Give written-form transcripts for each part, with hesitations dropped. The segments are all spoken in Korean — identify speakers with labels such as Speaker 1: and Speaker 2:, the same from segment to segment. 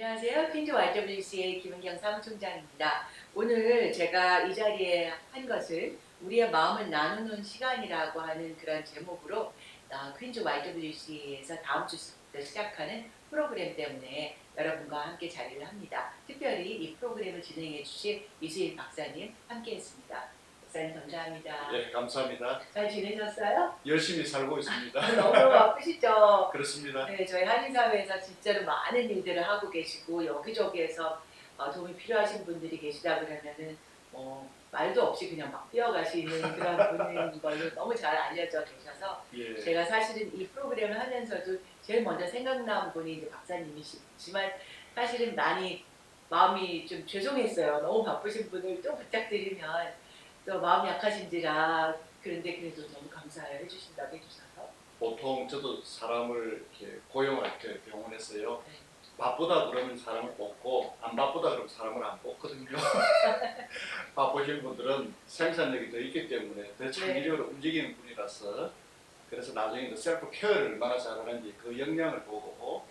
Speaker 1: 안녕하세요. 퀸즈 YWCA 김은경 사무총장입니다. 오늘 제가 이 자리에 한 것은 우리의 마음을 나누는 시간이라고 하는 그런 제목으로 퀸즈 YWCA에서 다음 주부터 시작하는 프로그램 때문에 여러분과 함께 자리를 합니다. 특별히 이 프로그램을 진행해 주신 이수일 박사님 함께했습니다. 박사님 감사합니다.
Speaker 2: 예, 감사합니다.
Speaker 1: 잘 지내셨어요?
Speaker 2: 열심히 살고 있습니다.
Speaker 1: 너무 바쁘시죠?
Speaker 2: 그렇습니다.
Speaker 1: 네, 저희 한인사회에서 진짜로 많은 일들을 하고 계시고 여기저기에서 도움이 필요하신 분들이 계시다 그러면은 말도 없이 그냥 막 뛰어가시는 그런 분인 걸로 너무 잘 알려져 계셔서
Speaker 2: 예.
Speaker 1: 제가 사실은 이 프로그램을 하면서도 제일 먼저 생각난 분이 이제 박사님이시지만 사실은 많이 마음이 좀 죄송했어요. 너무 바쁘신 분을 또 부탁드리면 또 마음이 약하신지라 그런데 그래도 너무 감사해요. 해주신다고 해주셔서.
Speaker 2: 보통 저도 사람을 이렇게 고용할 때 병원에서요.
Speaker 1: 네.
Speaker 2: 바쁘다 그러면 사람을 뽑고 안 바쁘다 그러면 사람을 안 뽑거든요. 바쁘신 분들은 생산력이 더 있기 때문에 더 창의력으로 움직이는 분이라서 그래서 나중에 셀프 케어를 얼마나 잘하는지 그 역량을 보고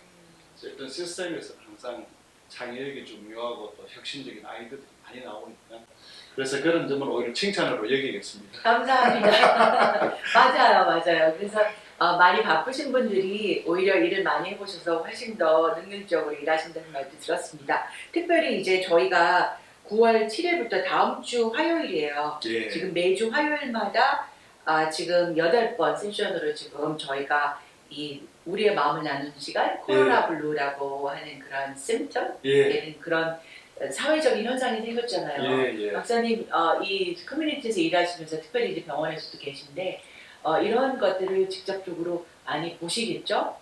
Speaker 2: 어떤 시스템에서 항상 창의력이 중요하고 또 혁신적인 아이들이 많이 나오니까 그래서 그런 점은 오히려 칭찬으로 여기겠습니다.
Speaker 1: 감사합니다. 맞아요. 그래서 많이 바쁘신 분들이 오히려 일을 많이 해보셔서 훨씬 더 능률적으로 일하신다는 말도 들었습니다. 특별히 이제 저희가 9월 7일부터 다음 주 화요일이에요.
Speaker 2: 예.
Speaker 1: 지금 매주 화요일마다 지금 8번 세션으로 지금 저희가 이 우리의 마음을 나누는 시간 코로나 블루라고 하는 그런 심텀
Speaker 2: 예.
Speaker 1: 그런 사회적인 현상이 생겼잖아요.
Speaker 2: 예.
Speaker 1: 박사님 이 커뮤니티에서 일하시면서 특별히 이제 병원에서도 계신데 이런 것들을 직접적으로 많이 보시겠죠?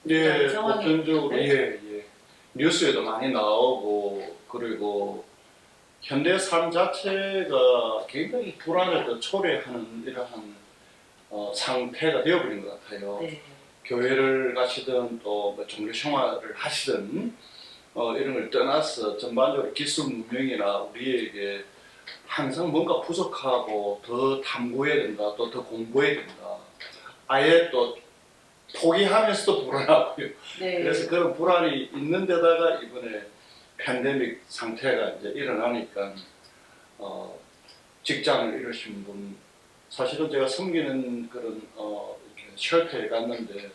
Speaker 2: 예,
Speaker 1: 상황에
Speaker 2: 보편적으로 예. 뉴스에도 많이 나오고 그리고 현대 삶 자체가 굉장히 불안을 더 초래하는 이러한 상태가 되어버린 것 같아요.
Speaker 1: 네.
Speaker 2: 교회를 가시든 또뭐 종교 생활을 하시든 이런 걸 떠나서 전반적으로 기술 문명이나 우리에게 항상 뭔가 부족하고 더 탐구해야 된다, 또 더 공부해야 된다. 아예 또 포기하면서도 불안하고요.
Speaker 1: 네.
Speaker 2: 그래서 그런 불안이 있는 데다가 이번에 팬데믹 상태가 이제 일어나니까 직장을 잃으신 분, 사실은 제가 섬기는 그런 이렇게 쉘터에 갔는데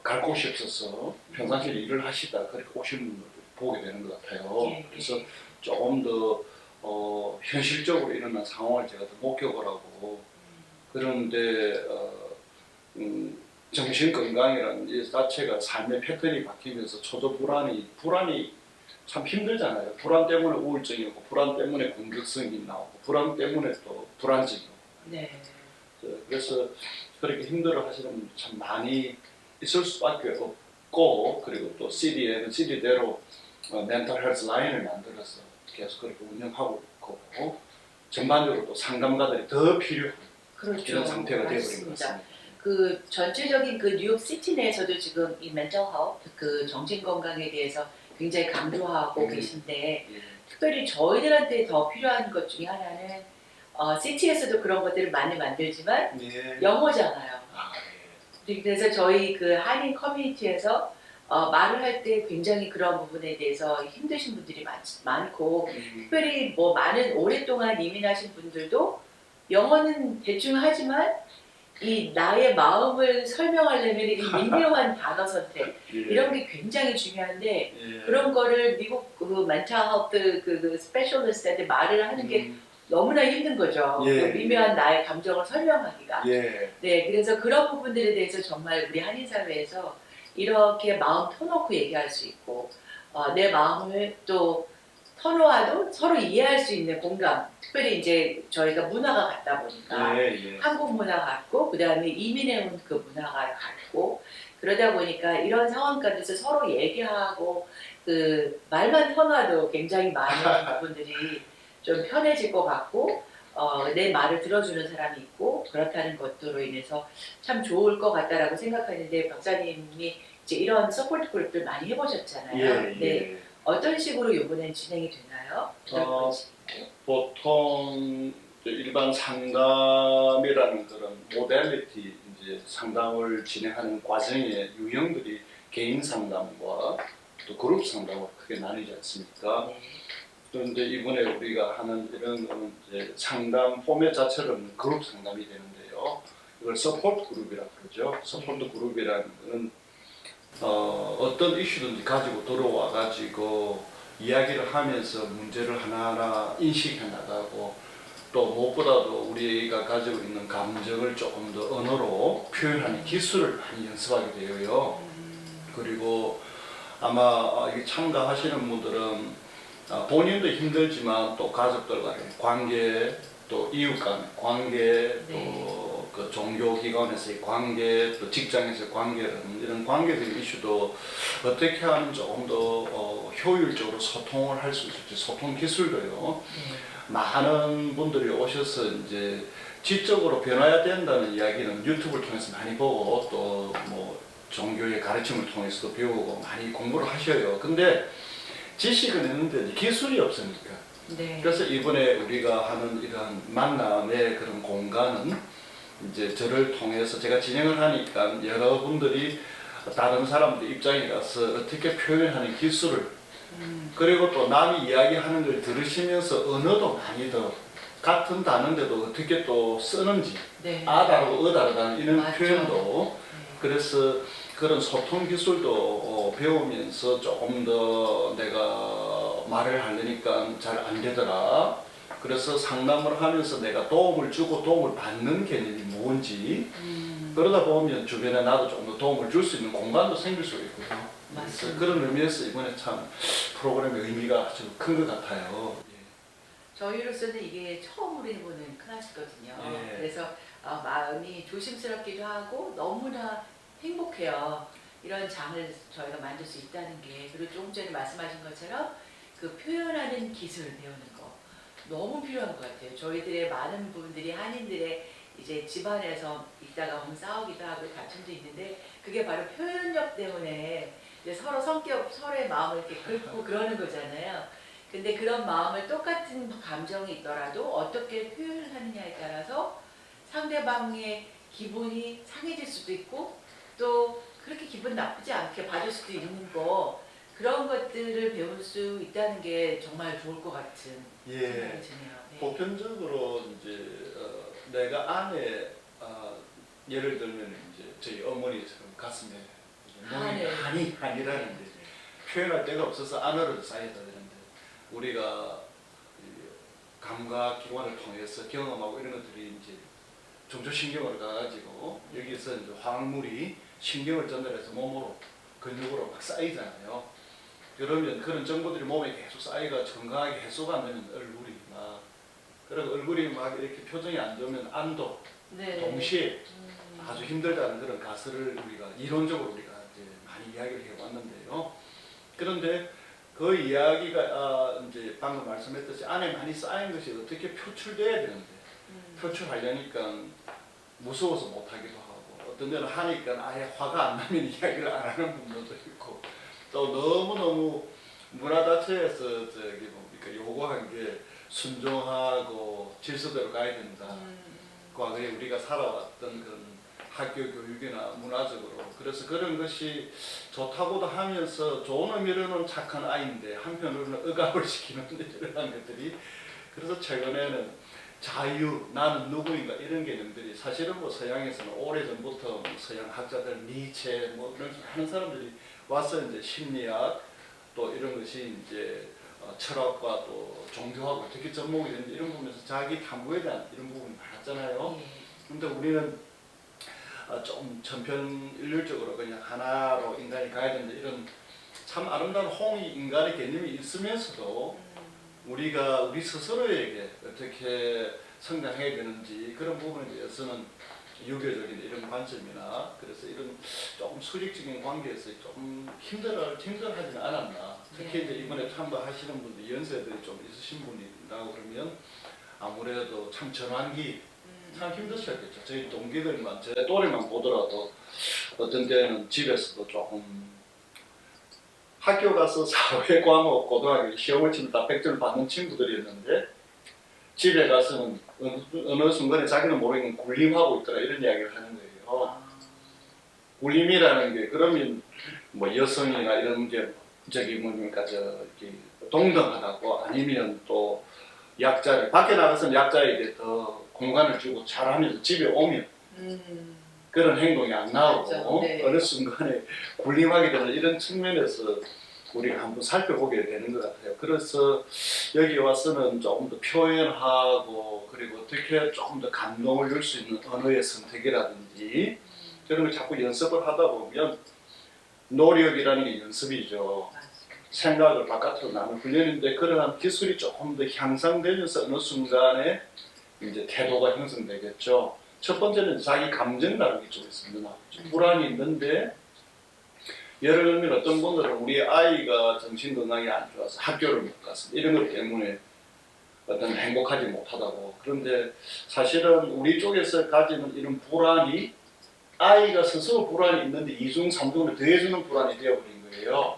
Speaker 2: 갈 곳이 없어서 평상시에 일을 하시다 그렇게 오신 분들을 보게 되는 것 같아요.
Speaker 1: 네.
Speaker 2: 그래서 조금 더 현실적으로 일어난 상황을 제가 더 목격을 하고 그런데 정신 건강이라는 이 자체가 삶의 패턴이 바뀌면서 초조 불안이 참 힘들잖아요. 불안 때문에 우울증이 오고 불안 때문에 공격성이 나오고 불안 때문에 또 불안증이 오고
Speaker 1: 네.
Speaker 2: 그래서 그렇게 힘들어 하시는 분들 참 많이 있을 수밖에 없고 그리고 또 CD에는 CD대로 멘탈 헬스 라인을 만들어서 계속 그렇게 운영하고 있고 전반적으로 또 상담가들이 더 필요한
Speaker 1: 그렇죠.
Speaker 2: 이런 상태가 되어버린 것 같습니다.
Speaker 1: 그 전체적인 그 뉴욕 시티 내에서도 지금 이 멘탈 헬스 그 정신 건강에 대해서 굉장히 강조하고 계신데 특별히 저희들한테 더 필요한 것 중에 하나는 시티에서도 그런 것들을 많이 만들지만 영어잖아요. 그래서 저희 그 한인 커뮤니티에서 말을 할 때 굉장히 그런 부분에 대해서 힘드신 분들이 많고 특별히 뭐 많은 오랫동안 이민하신 분들도 영어는 대충 하지만 이 나의 마음을 설명하려면 이 미묘한 단어 선택 이런 게 굉장히 중요한데 그런 거를 미국 그 멘탈 헬스 그 스페셜리스트한테 말을 하는 게 너무나 힘든 거죠. 그 미묘한 나의 감정을 설명하기가. 네, 그래서 그런 부분들에 대해서 정말 우리 한인 사회에서 이렇게 마음 터놓고 얘기할 수 있고 내 마음을 또 터놓아도 서로 이해할 수 있는 공감. 특별히 이제 저희가 문화가 같다 보니까 한국 문화 같고 그 다음에 이민해온 그 문화가 같고 그러다 보니까 이런 상황 가운데서 서로 얘기하고 그 말만 터놔도 굉장히 많은 부분들이 좀 편해질 것 같고 내 말을 들어주는 사람이 있고 그렇다는 것으로 인해서 참 좋을 것 같다라고 생각하는데 박사님이 이제 이런 서포트 그룹들 많이 해보셨잖아요. 네. 어떤 식으로 이번엔 진행이 되나요?
Speaker 2: 보통 일반 상담이라는 그런 모델리티 이제 상담을 진행하는 과정의 유형들이 개인 상담과 또 그룹 상담으로 크게 나뉘지 않습니까?
Speaker 1: 네.
Speaker 2: 그런데 이번에 우리가 하는 이런 거는 이제 상담 포맷 자체로는 그룹 상담이 되는데요. 이걸 서포트 그룹이라고 그러죠. 서포트 그룹이라는 거는 어떤 이슈든지 가지고 들어와 가지고 이야기를 하면서 문제를 하나하나 인식해 나가고 또 무엇보다도 우리가 가지고 있는 감정을 조금 더 언어로 표현하는 기술을 많이 연습하게 되어요. 그리고 아마 이게 참가하시는 분들은 본인도 힘들지만 또 가족들과의 관계, 또 이웃 간의 관계, 또 그 종교기관에서의 관계, 또 직장에서의 관계라는 이런 관계적인 이슈도 어떻게 하면 조금 더 효율적으로 소통을 할 수 있을지 소통 기술도요. 많은 분들이 오셔서 이제 지적으로 변화해야 된다는 이야기는 유튜브를 통해서 많이 보고 또 뭐 종교의 가르침을 통해서도 배우고 많이 공부를 하셔요. 근데 지식은 있는데 기술이 없으니까.
Speaker 1: 네.
Speaker 2: 그래서 이번에 우리가 하는 이러한 만남의 그런 공간은 이제 저를 통해서 제가 진행을 하니까 여러분들이 다른 사람들 입장에 가서 어떻게 표현하는 기술을 그리고 또 남이 이야기하는 걸 들으시면서 언어도 많이 더 같은 단어인데도 어떻게 또 쓰는지
Speaker 1: 네.
Speaker 2: 아 다르고 다르다는 이런
Speaker 1: 맞죠.
Speaker 2: 표현도 그래서 그런 소통 기술도 배우면서 조금 더 내가 말을 하려니까 잘 안 되더라. 그래서 상담을 하면서 내가 도움을 주고 도움을 받는 개념이 뭔지 그러다 보면 주변에 나도 좀 더 도움을 줄 수 있는 공간도 생길 수 있고요. 그래서 그런 의미에서 이번에 참 프로그램의 의미가 아주 큰 것 같아요.
Speaker 1: 저희로서는 이게 처음으로 해보는 클래스거든요.
Speaker 2: 예.
Speaker 1: 그래서 마음이 조심스럽기도 하고 너무나 행복해요. 이런 장을 저희가 만들 수 있다는 게. 그리고 조금 전에 말씀하신 것처럼 그 표현하는 기술 배우는 거 너무 필요한 것 같아요. 저희들의 많은 부분들이 한인들의 이제 집안에서 있다가 보면 싸우기도 하고 다툼도 있는데 그게 바로 표현력 때문에 이제 서로 성격, 서로의 마음을 이렇게 긁고 그러는 거잖아요. 근데 그런 마음을 똑같은 감정이 있더라도 어떻게 표현을 하느냐에 따라서 상대방의 기분이 상해질 수도 있고 또 그렇게 기분 나쁘지 않게 봐줄 수도 있는 거 그런 것들을 배울 수 있다는 게 정말 좋을 것 같은 생각이 드네요. 네.
Speaker 2: 보편적으로 이제 내가 안에 예를 들면 이제 저희 어머니처럼 가슴에 한이라는 게 표현할 데가 없어서 안으로 쌓여야 되는데 우리가 감각 기관을 통해서 경험하고 이런 것들이 이제 중추신경으로 가가지고 여기서 이제 화학물이 신경을 전달해서 몸으로 근육으로 막 쌓이잖아요. 그러면 그런 정보들이 몸에 계속 쌓이가 건강하게 해소가 안 되면 얼굴이 막 그리고 얼굴이 막 이렇게 표정이 안 좋으면 안도
Speaker 1: 네.
Speaker 2: 동시에 아주 힘들다는 그런 가설을 우리가 이론적으로 우리가 이제 많이 이야기를 해왔는데요. 그런데 그 이야기가 이제 방금 말씀했듯이 안에 많이 쌓인 것이 어떻게 표출돼야 되는데 표출하려니까 무서워서 못하기도 하고 어떤 데는 하니까 아예 화가 안 나면 이야기를 안 하는 분들도 있고 또 너무너무 문화 자체에서 저기 뭡니까 요구한 게 순종하고 질서대로 가야 된다. 과거에 우리가 살아왔던 그런 학교 교육이나 문화적으로 그래서 그런 것이 좋다고도 하면서 좋은 의미로는 착한 아이인데 한편으로는 억압을 시키는 이런 것들이 그래서 최근에는 자유, 나는 누구인가 이런 개념들이 사실은 뭐 서양에서는 오래전부터 서양 학자들 니체 뭐 이런 하는 사람들이 와서 이제 심리학 또 이런 것이 이제 철학과 또 종교하고 어떻게 접목이 되는지 이런 부분에서 자기 탐구에 대한 이런 부분이 많았잖아요. 근데 우리는 좀 천편일률적으로 그냥 하나로 인간이 가야 된다 이런 참 아름다운 홍익 인간의 개념이 있으면서도 우리가 우리 스스로에게 어떻게 성장해야 되는지 그런 부분에 대해서는 유교적인 이런 관점이나 그래서 이런 조금 수직적인 관계에서 좀 힘들어하지는 않았나. 특히 이제 이번에 참가하시는 분들 연세들이 좀 있으신 분이라고 그러면 아무래도 참 전환기 참 힘드셨겠죠. 저희 동기들만 제 또래만 보더라도 어떤 때는 집에서도 조금 학교 가서 사회 과목 고등학교 시험을 치면 다 100점을 받는 친구들이었는데 집에 가서는 어느 순간에 자기는 모르게 굴림하고 있더라 이런 이야기를 하는 거예요. 굴림이라는 게 그러면 뭐 여성이나 이런 게 저기 뭡니까 저기 동등하다고 아니면 또 약자를 밖에 나가서는 약자에게 더 공간을 주고 잘하면서 집에 오면 그런 행동이 안 나오고
Speaker 1: 맞죠. 네.
Speaker 2: 어느 순간에 군림하게 되는 이런 측면에서 우리가 한번 살펴보게 되는 것 같아요. 그래서 여기 와서는 조금 더 표현하고 그리고 어떻게 조금 더 감동을 줄 수 있는 언어의 선택이라든지 그런 걸 자꾸 연습을 하다 보면 노력이라는 게 연습이죠. 생각을 바깥으로 나는 훈련인데 그러한 기술이 조금 더 향상되면서 어느 순간에 이제 태도가 형성되겠죠. 첫 번째는 자기 감정이라는 게 좀 있습니다. 좀 불안이 있는데 예를 들면 어떤 분들은 우리 아이가 정신 건강이 안 좋아서 학교를 못 가서 이런 것 때문에 어떤 행복하지 못하다고. 그런데 사실은 우리 쪽에서 가지는 이런 불안이 아이가 스스로 불안이 있는데 이중 삼중을 더해주는 불안이 되어버린 거예요.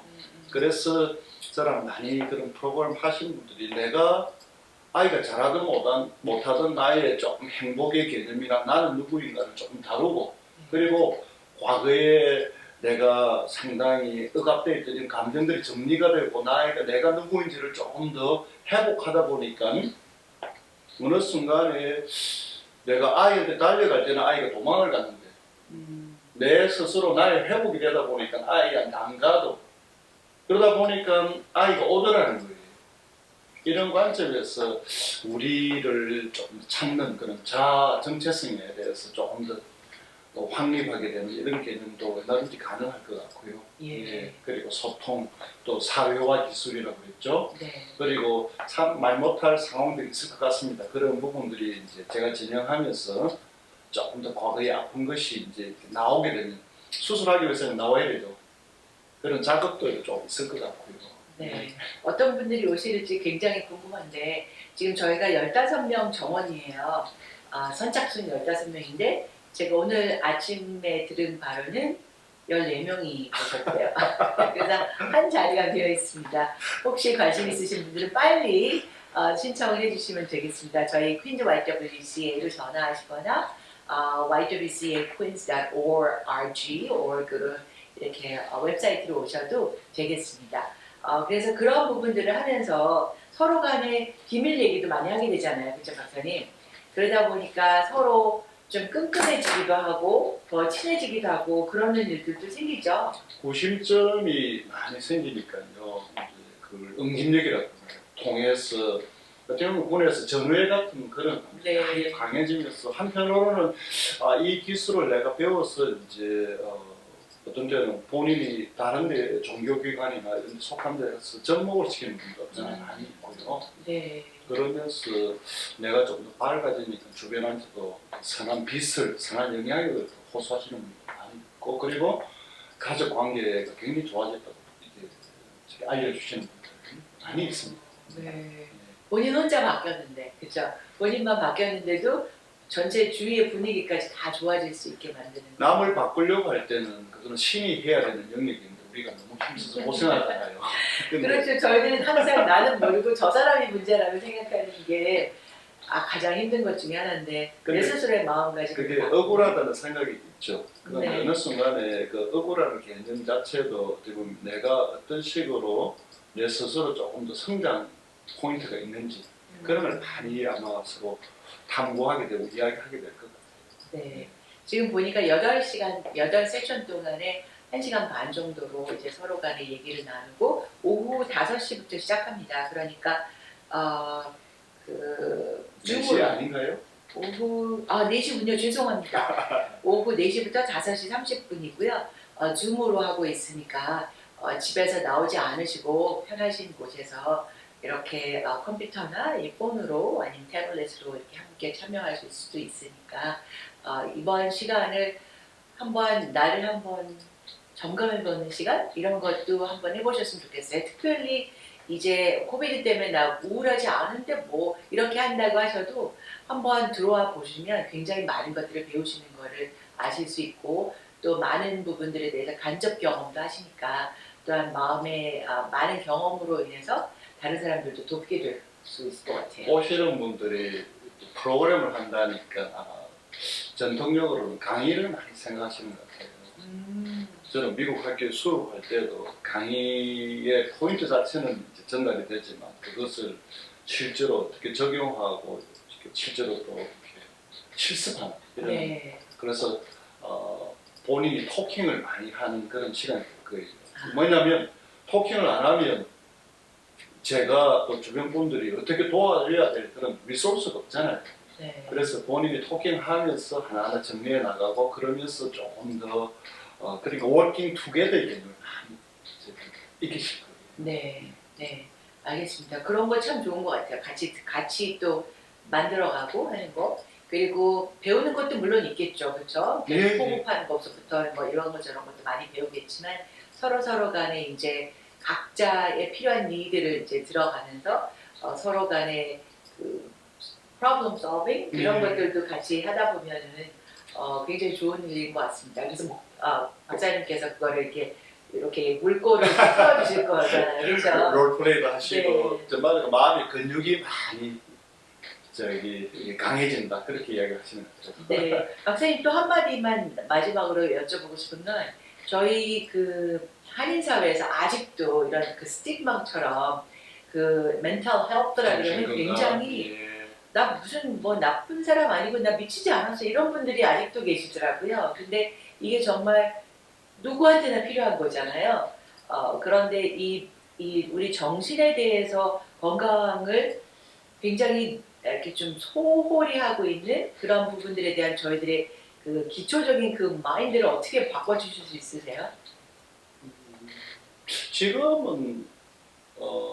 Speaker 2: 그래서 저랑 많이 그런 프로그램 하신 분들이 내가 아이가 잘하든 못하든 나의 조금 행복의 개념이나 나는 누구인가를 조금 다루고 그리고 과거에 내가 상당히 억압되어 있던 이런 감정들이 정리가 되고 내가 누구인지를 조금 더 회복하다 보니까 어느 순간에 내가 아이한테 달려갈 때는 아이가 도망을 갔는데 내 스스로 나의 회복이 되다 보니까 아이한테 안 가도 그러다 보니까 아이가 오더라는 거예요. 이런 관점에서 우리를 좀 찾는 그런 자아 정체성에 대해서 조금 더 확립하게 되는 이런 개념도 얼마든지 가능할 것 같고요.
Speaker 1: 예.
Speaker 2: 그리고 소통, 또 사회화 기술이라고 그랬죠.
Speaker 1: 네.
Speaker 2: 그리고 참 말 못할 상황들이 있을 것 같습니다. 그런 부분들이 이제 제가 진행하면서 조금 더 과거에 아픈 것이 이제 나오게 되면 수술하기 위해서는 나와야 되죠. 그런 작업도 좀 있을 것 같고요.
Speaker 1: 네. 어떤 분들이 오실지 굉장히 궁금한데 지금 저희가 15명 정원이에요. 선착순 15명인데 제가 오늘 아침에 들은 바로는 14명이 오셨대요. 그래서 한 자리가 비어 있습니다. 혹시 관심 있으신 분들은 빨리 신청을 해주시면 되겠습니다. 저희 퀸즈 YWCA로 전화하시거나 ywcaqueens.org 이렇게 웹사이트로 오셔도 되겠습니다. 그래서 그런 부분들을 하면서 서로 간에 비밀 얘기도 많이 하게 되잖아요. 그렇죠, 박사님? 그러다 보니까 서로 좀 끈끈해지기도 하고 더 친해지기도 하고 그러는 일들도 생기죠.
Speaker 2: 고심점이 많이 생기니까요. 이제 그 응집력이라고 해요. 통해서 어떻게 보면 군에서 전회 같은 그런
Speaker 1: 네.
Speaker 2: 강해지면서 한편으로는 이 기술을 내가 배워서 이제 어떤 데는 본인이 다른 데 종교기관이나 이런 데 속한 데서 접목을 시키는 분도 저는 많이 있고요.
Speaker 1: 네.
Speaker 2: 그러면서 내가 좀 더 밝아지니까 주변한테도 선한 빛을, 선한 영향력을 호소하시는 분도 많이 있고 그리고 가족 관계가 굉장히 좋아졌다고 이렇게 알려주시는 분들이 많이 있습니다.
Speaker 1: 네. 본인 혼자 바뀌었는데, 그렇죠? 본인만 바뀌었는데도 전체 주위의 분위기까지 다 좋아질 수 있게 만드는.
Speaker 2: 남을 바꾸려고 할 때는 그거는 신이 해야 되는 영역인데 우리가 너무 힘써서 고생하잖아요.
Speaker 1: 그렇죠. 저희는 항상 나는 모르고 저 사람이 문제라고 생각하는 게 가장 힘든 것 중에 하나인데 내 스스로의 마음가짐.
Speaker 2: 그게 억울하다는 생각이 있죠. 그런데
Speaker 1: 네.
Speaker 2: 어느 순간에 그 억울한 개념 자체도 어떻게 보면 내가 어떤 식으로 내 스스로 조금 더 성장 포인트가 있는지 그런 걸 많이 아마 서로 탐구하게 되고 이야기하게 될 것 같아요.
Speaker 1: 네. 지금 보니까 8세션 동안에 1시간 반 정도로 이제 서로 간에 얘기를 나누고 오후 5시부터 시작합니다. 그러니까 그
Speaker 2: 4시 아닌가요?
Speaker 1: 오후 4시군요. 죄송합니다. 오후 4시부터 5시 30분이고요. 줌으로 하고 있으니까 집에서 나오지 않으시고 편하신 곳에서 이렇게 컴퓨터나 이 폰으로 아니면 태블릿으로 이렇게 함께 참여하실 수도 있으니까 이번 시간을 나를 한번 점검해보는 시간 이런 것도 한번 해보셨으면 좋겠어요. 특별히 이제 코비드 때문에 나 우울하지 않은데 뭐 이렇게 한다고 하셔도 한번 들어와 보시면 굉장히 많은 것들을 배우시는 거를 아실 수 있고 또 많은 부분들에 대해서 간접 경험도 하시니까 또한 마음의 많은 경험으로 인해서 다른 사람들도 돕게 될 수 있을 것 같아요.
Speaker 2: 오시는 분들이 프로그램을 한다니까 전통적으로는 강의를 많이 생각하시는 것 같아요. 저는 미국 학교에 수업할 때도 강의의 포인트 자체는 이제 전달이 되지만 그것을 실제로 어떻게 적용하고 실제로 또 이렇게 실습하는 이런
Speaker 1: 네.
Speaker 2: 그래서 본인이 토킹을 많이 하는 그런 시간이 거예요. 뭐냐면 토킹을 안 하면 제가 또 주변 분들이 어떻게 도와줘야 될 그런 리소스가 없잖아요.
Speaker 1: 네.
Speaker 2: 그래서 본인이 토킹하면서 하나하나 정리해 나가고 그러면서 조금 더 그리고 워킹 투게더 개념을 많이 익히실 거예요.
Speaker 1: 네. 네. 알겠습니다. 그런 거 참 좋은 것 같아요. 같이 또 만들어가고 하는 거. 그리고 배우는 것도 물론 있겠죠. 그렇죠?
Speaker 2: 네,
Speaker 1: 호흡하는 것부터 뭐 이런 거 저런 것도 많이 배우겠지만 서로 간에 이제 각자의 필요한 니드를 이제 들어가면서 서로 간에 그 problem solving 이런 것들도 같이 하다 보면은 굉장히 좋은 일인 것 같습니다. 그래서 박사님께서 그거를 이렇게 물꼬를 풀어주실 거잖아요, 그렇죠?
Speaker 2: 롤플레이도 하시고
Speaker 1: 네.
Speaker 2: 정말 마음의 근육이 많이 강해진다 그렇게 이야기하시는 거죠.
Speaker 1: 네, 박사님 또 한마디만 마지막으로 여쭤보고 싶은 건 저희 그 한인 사회에서 아직도 이런 그 스tigma처럼 그 멘탈 헬스라 그러면 굉장히 나 무슨 뭐 나쁜 사람 아니고 나 미치지 않았어 이런 분들이 아직도 계시더라고요. 근데 이게 정말 누구한테나 필요한 거잖아요. 그런데 우리 정신에 대해서 건강을 굉장히 이렇게 좀 소홀히 하고 있는 그런 부분들에 대한 저희들의 그 기초적인 그 마인드를 어떻게 바꿔주실 수 있으세요?
Speaker 2: 지금은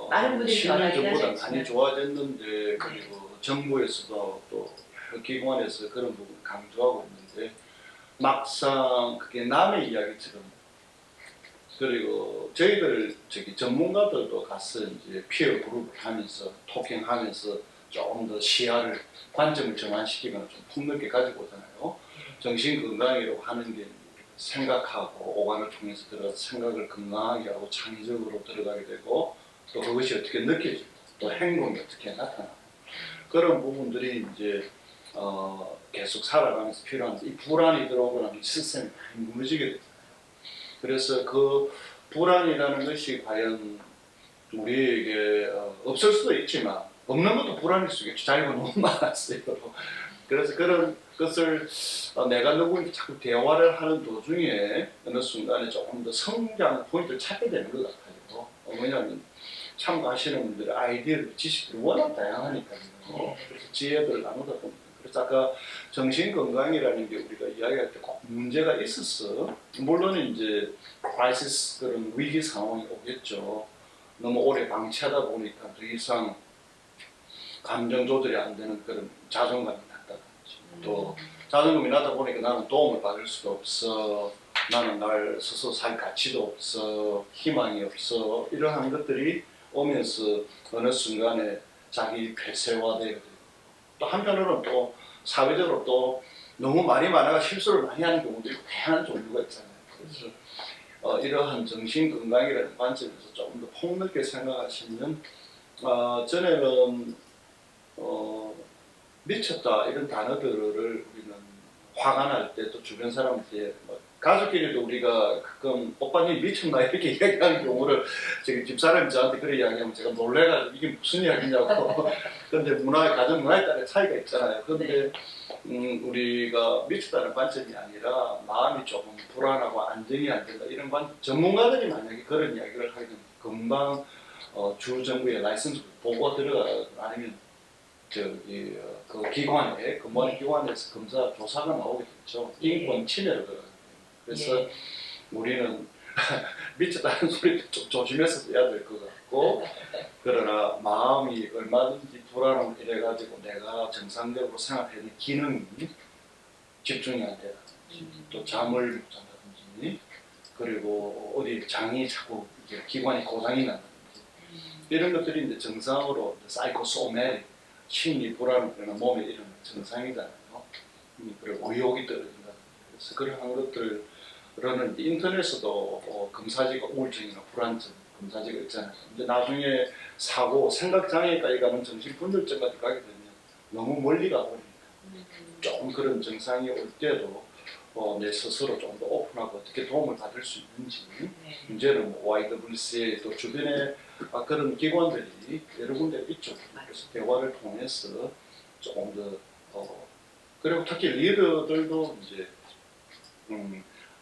Speaker 1: 많은 분들이
Speaker 2: 10년
Speaker 1: 변하긴
Speaker 2: 전보다
Speaker 1: 하셨지만.
Speaker 2: 많이 좋아졌는데 그리고 정부에서도 또 여러 기관에서 그런 부분을 강조하고 있는데 막상 그게 남의 이야기처럼 그리고 저희들 전문가들도 가서 이제 피어 그룹을 하면서 토킹하면서 조금 더 시야를 관점을 전환시키거나 좀 폭넓게 가지고 오잖아요. 정신 건강이라고 하는 게 생각하고 오감을 통해서 들어가서 생각을 건강하게 하고 창의적으로 들어가게 되고 또 그것이 어떻게 느껴지고 또 행동이 어떻게 나타나고 그런 부분들이 이제 계속 살아가면서 필요한데 이 불안이 들어오고 나면 시스템이 많이 무너지게 되잖아요. 그래서 그 불안이라는 것이 과연 우리에게 없을 수도 있지만 없는 것도 불안일 수 있겠죠. 자유가 너무 많았어요. 그래서 그런 것을 내가 누구인지 자꾸 대화를 하는 도중에 어느 순간에 조금 더 성장 포인트를 찾게 되는 것 같아요. 왜냐하면 참가하시는 분들의 아이디어들, 지식들이 워낙 다양하니까요. 그래서 지혜들을 나누다 보니까. 그래서 아까 정신건강이라는 게 우리가 이야기할 때 꼭 문제가 있었어. 물론 이제 크라이시스 그런 위기 상황이 오겠죠. 너무 오래 방치하다 보니까 더 이상 감정 조절이 안 되는 그런 자존감이 났다든지 또 자존감이 나다 보니까 나는 도움을 받을 수가 없어 나는 날 스스로 살 가치도 없어 희망이 없어 이러한 것들이 오면서 어느 순간에 자기 폐쇄화되게 되고 또 한편으로는 또 사회적으로 또 너무 말이 많아가 실수를 많이 하는 경우도 있고 다양한 종류가 있잖아요. 그래서 이러한 정신건강이라는 관점에서 조금 더 폭넓게 생각하시면 전에는 미쳤다 이런 단어들을 우리는 화가 날 때 또 주변 사람한테 가족끼리도 우리가 가끔 오빠님 미쳤나 이렇게 이야기하는 경우를 지금 집사람이 저한테 그렇게 이야기하면 제가 놀래가지고 이게 무슨 이야기냐고 그런데 가정 문화에 따라 차이가 있잖아요. 그런데 우리가 미쳤다는 관점이 아니라 마음이 조금 불안하고 안정이 안 된다 이런 전문가들이 만약에 그런 이야기를 하게 되면 금방 주 정부의 라이선스 보고가 들어가고 아니면 그 기관에 근무하는 기관에서 검사 조사가 나오게 됐죠. 인권 침해를 들어가요. 그래서 우리는 미쳤다는 소리도 좀 조심해서 해야 될 것 같고 그러나 마음이 얼마든지 불안함을 이래가지고 내가 정상적으로 생활하는 기능이 집중이 안 되다든지 또 잠을 못 잔다든지 그리고 어디 장이 자꾸 이제 기관이 고장이 난다든지 이런 것들이 이제 정상으로 사이코소메 심리 불안이나 몸에 이런 증상이잖아요. 그리고 의욕이 떨어진다. 그래서 그런 것들은 인터넷에서도 검사지가 우울증이나 불안증 검사지가 있잖아요. 근데 나중에 사고, 생각장애까지 가는 정신분열증까지 가게 되면 너무 멀리 가버리니까 조금 그런 증상이 올 때도 내 스스로 좀 더 오픈하고 어떻게 도움을 받을 수 있는지
Speaker 1: 네.
Speaker 2: 문제는 뭐 YWCA 또 주변에 그런 기관들이 여러 군데 있죠. 그래서 대화를 통해서 조금 더 그리고 특히 리더들도 이제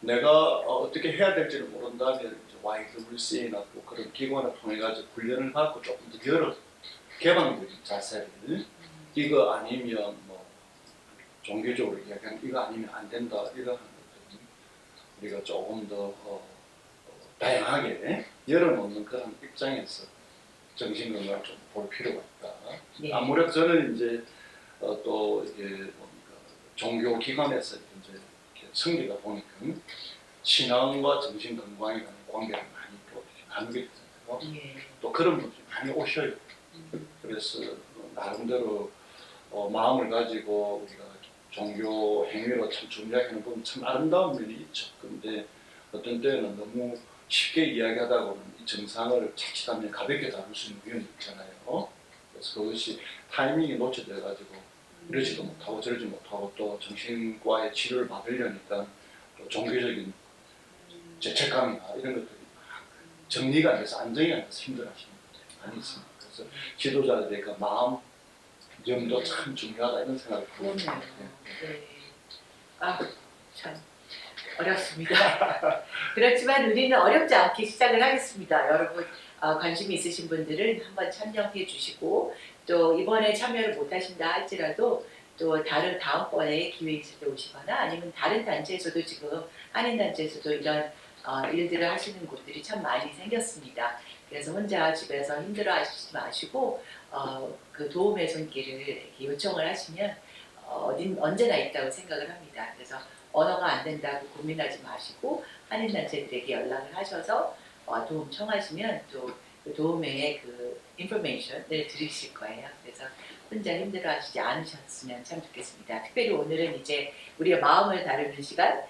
Speaker 2: 내가 어떻게 해야 될지를 모른다면 이제 YWCA나 또 그런 기관을 통해 가지고 훈련을 받고 조금 더 여러 개방적인 자세를 이거 아니면 뭐 종교적으로 이야기하면 이거 아니면 안 된다 이러한 것들은 우리가 조금 더 다양하게 열어놓는 그런 입장에서 정신건강을 좀 볼 필요가 있다.
Speaker 1: 네.
Speaker 2: 아무래도 저는 이제 또 이게 뭡니까 종교 기관에서 이제 이렇게 성리다 보니까 신앙과 정신건강이라는 관계를 많이 또 나누게 되잖아요.
Speaker 1: 예.
Speaker 2: 또 그런 분들이 많이 오셔요. 그래서 나름대로 마음을 가지고 우리가 종교 행위로 참 준비하는 건 참 아름다운 면이 있죠. 그런데 어떤 때는 너무 쉽게 이야기하다고는 이 정상을 자칫하면 가볍게 다룰 수 있는 위험이 있잖아요. 그래서 그것이 타이밍이 놓쳐져 가지고 이러지도 못하고 저러지 못하고 또 정신과의 치료를 받으려니까 또 종교적인 죄책감이나 이런 것들이 막 정리가 안 돼서 안정이 안 돼서 힘들어하시는 분들이 많이 있습니다. 그래서 지도자들의 그 마음 염도 참 중요하다 이런 생각을
Speaker 1: 그러네요.
Speaker 2: 합니다.
Speaker 1: 네. 아, 참 어렵습니다. 그렇지만 우리는 어렵지 않게 시작을 하겠습니다. 여러분 관심이 있으신 분들은 한번 참여해 주시고 또 이번에 참여를 못 하신다 할지라도 또 다음번에 기회 있을 때 오시거나 아니면 다른 단체에서도 지금 한인 단체에서도 이런 일들을 하시는 곳들이 참 많이 생겼습니다. 그래서 혼자 집에서 힘들어하시지 마시고 그 도움의 손길을 이렇게 요청을 하시면 언제나 있다고 생각을 합니다. 그래서 언어가 안 된다고 고민하지 마시고 한인 단체들에게 연락을 하셔서 도움 청하시면 또 그 도움의 그 인포메이션을 들으실 거예요. 그래서 혼자 힘들어하시지 않으셨으면 참 좋겠습니다. 특별히 오늘은 이제 우리의 마음을 다루는 시간,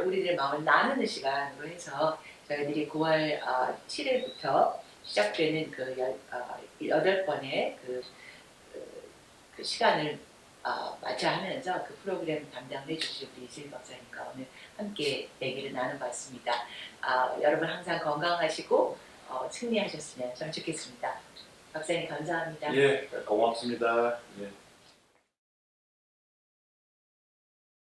Speaker 1: 우리들의 마음을 나누는 시간으로 해서 저희들이 9월 7일부터 시작되는 그 8번의 그 시간을 마쳐하면서 그 프로그램 담당해 주실 우리 이슬 박사님과 오늘 함께 얘기를 나눠봤습니다. 여러분 항상 건강하시고 승리하셨으면 참 좋겠습니다. 박사님 감사합니다.
Speaker 2: 예, 고맙습니다. 예.